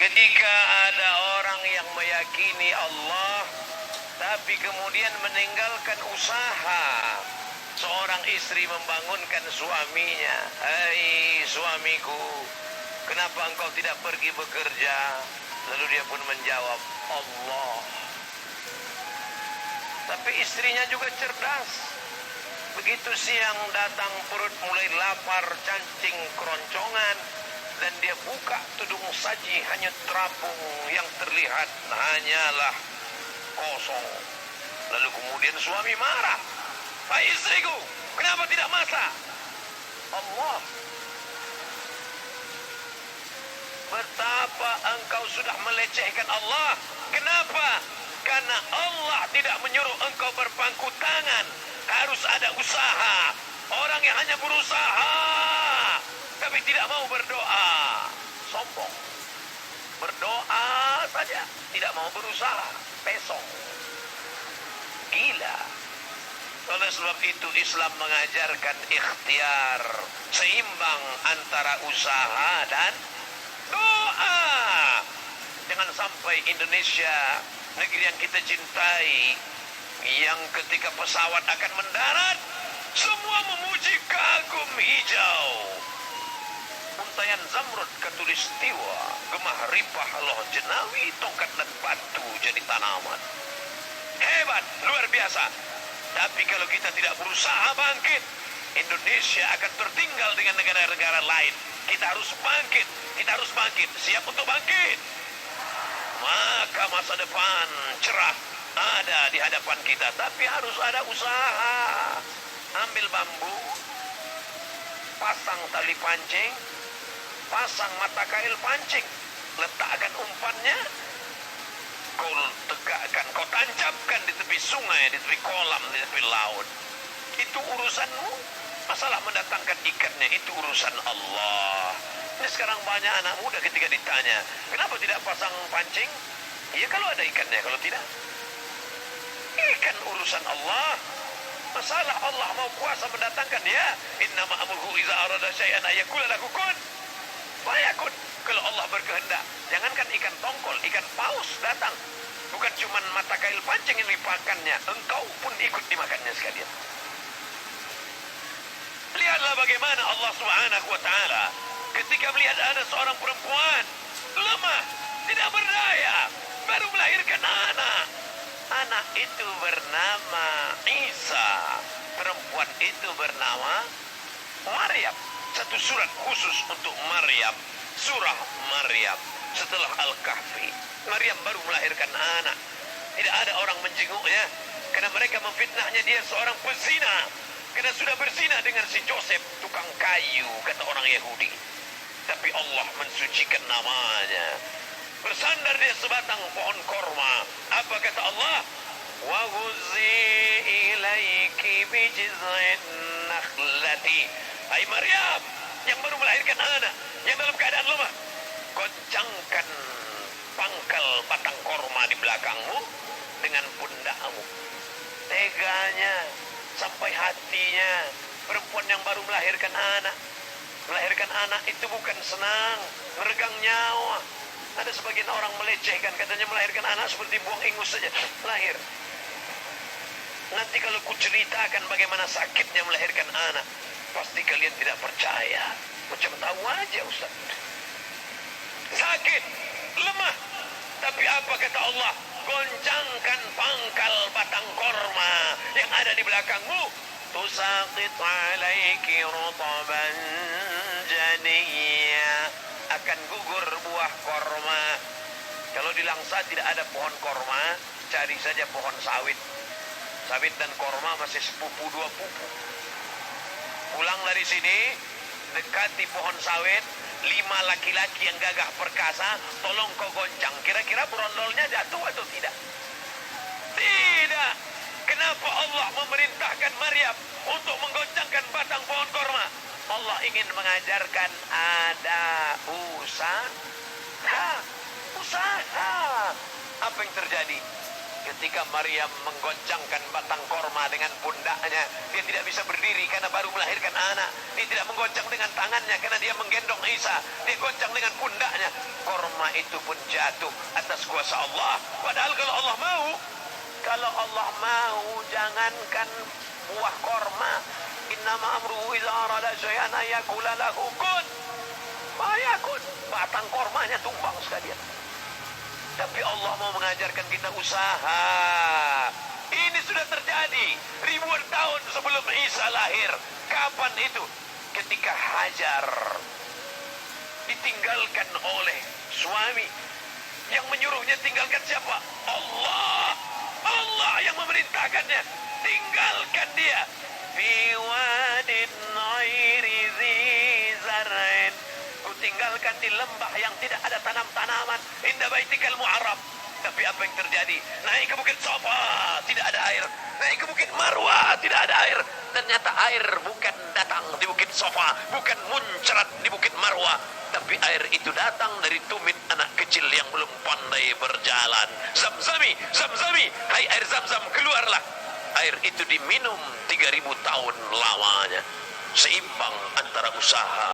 Ketika ada orang yang meyakini Allah tapi kemudian meninggalkan usaha. Seorang istri membangunkan suaminya, "Hai suamiku, kenapa engkau tidak pergi bekerja?" Lalu dia pun menjawab, "Allah." Tapi istrinya juga cerdas. Begitu siang datang, perut mulai lapar, cacing keroncongan, dan dia buka tudung saji, hanya terapung yang terlihat hanyalah kosong. Lalu kemudian suami marah, "Hai istriku, kenapa tidak masak?" Allah. Betapa engkau sudah melecehkan Allah. Kenapa? Karena Allah tidak menyuruh engkau berpangku tangan. Harus ada usaha. Orang yang hanya berusaha tapi tidak mau berdoa, sombong. Berdoa saja, tidak mau berusaha, pesong. Gila. Oleh sebab itu Islam mengajarkan ikhtiar, seimbang antara usaha dan doa. Jangan sampai Indonesia, negeri yang kita cintai, yang ketika pesawat akan mendarat, semua memuji kagum hijau. Untayan Zamrud Katulistiwa, gemah ripah loh jenawi, tongkat dan batu jadi tanaman. Hebat, luar biasa. Tapi kalau kita tidak berusaha bangkit, Indonesia akan tertinggal dengan negara-negara lain. Kita harus bangkit, kita harus bangkit. Siap untuk bangkit? Maka masa depan cerah ada di hadapan kita. Tapi harus ada usaha. Ambil bambu, pasang tali pancing, pasang mata kail pancing, letakkan umpannya, kau tegakkan, kau tancapkan di tepi sungai, di tepi kolam, di tepi laut. Itu urusanmu. Masalah mendatangkan ikannya itu urusan Allah. Ini sekarang banyak anak muda ketika ditanya, kenapa tidak pasang pancing? Ya kalau ada ikannya, kalau tidak, ikan urusan Allah. Masalah Allah mau kuasa mendatangkan, ya. Innama amruhu iza arada syai'an ayakula lahu kun fayakun. Kalau Allah berkehendak, jangankan ikan tongkol, ikan paus datang. Bukan cuma mata kail pancing yang dipakannya, engkau pun ikut dimakannya sekalian. Lihatlah bagaimana Allah Subhanahu wa ta'ala ketika melihat ada seorang perempuan lemah, tidak berdaya, baru melahirkan anak. Anak itu bernama Isa, perempuan itu bernama Maryam. Satu surat khusus untuk Maryam, surah Maryam setelah Al-Kahfi. Maryam baru melahirkan anak. Tidak ada orang menjenguknya karena mereka memfitnahnya dia seorang pezina. Karena sudah berzina dengan si Joseph, tukang kayu, kata orang Yahudi. Tapi Allah mensucikan namanya. Bersandar dia sebatang pohon korma. Apa kata Allah? Wa huzzi ilaiki bijiz'in nakhlati. Hai Maryam, yang baru melahirkan anak, yang dalam keadaan lemah, goncangkan pangkal batang korma di belakangmu dengan pundakmu. Teganya sampai hatinya perempuan yang baru melahirkan anak. Melahirkan anak itu bukan senang, meregang nyawa. Ada sebagian orang melecehkan, katanya melahirkan anak seperti buang ingus saja. Lahir. Nanti kalau ku ceritakan bagaimana sakitnya melahirkan anak, pasti kalian tidak percaya. Macam tahu aja Ustaz. Sakit, lemah. Tapi apa kata Allah? Goncangkan pangkal batang korma yang ada di belakangmu. Tusaqit alaiki rutaban janiyya. Akan gugur buah korma. Kalau di Langsa tidak ada pohon korma, cari saja pohon sawit. Sawit dan korma masih sepupu dua pupu. Pulang dari sini, dekati pohon sawit, 5 laki-laki yang gagah perkasa, tolong kau goncang. Kira-kira berondolnya jatuh atau tidak? Tidak. Kenapa Allah memerintahkan Maryam untuk menggoncangkan batang pohon korma? Allah ingin mengajarkan ada usaha. Usaha. Apa yang terjadi? Ketika Maryam menggoncangkan batang korma dengan pundaknya, dia tidak bisa berdiri karena baru melahirkan anak. Dia tidak menggoncang dengan tangannya karena dia menggendong Isa. Dia goncang dengan pundaknya. Korma itu pun jatuh atas kuasa Allah. Padahal kalau Allah mau, jangankan buah korma, innama amruhu idza arada syai'an ayaqula lahu kun fayakun. Batang kormanya tumbang sekalian. Tapi Allah mau mengajarkan kita usaha. Ini sudah terjadi ribuan tahun sebelum Isa lahir. Kapan itu? Ketika Hajar ditinggalkan oleh suami. Yang menyuruhnya tinggalkan siapa? Allah. Allah yang memerintahkannya. Tinggalkan dia. Fi wadin ghairi dzi zar'in. Ku tinggalkan di lembah yang tidak ada tanam-tanaman. Inda baitikal mu'arraf. Tapi apa yang terjadi? Naik ke Bukit Safa, tidak ada air. Naik ke Bukit Marwah, tidak ada air. Ternyata air bukan datang di Bukit Safa, bukan muncrat di Bukit Marwah, tapi air itu datang dari tumit anak kecil yang belum pandai berjalan. Zamzami, Zamzami, hai air Zamzam, keluarlah. Air itu diminum 3000 tahun lamanya. Seimbang antara usaha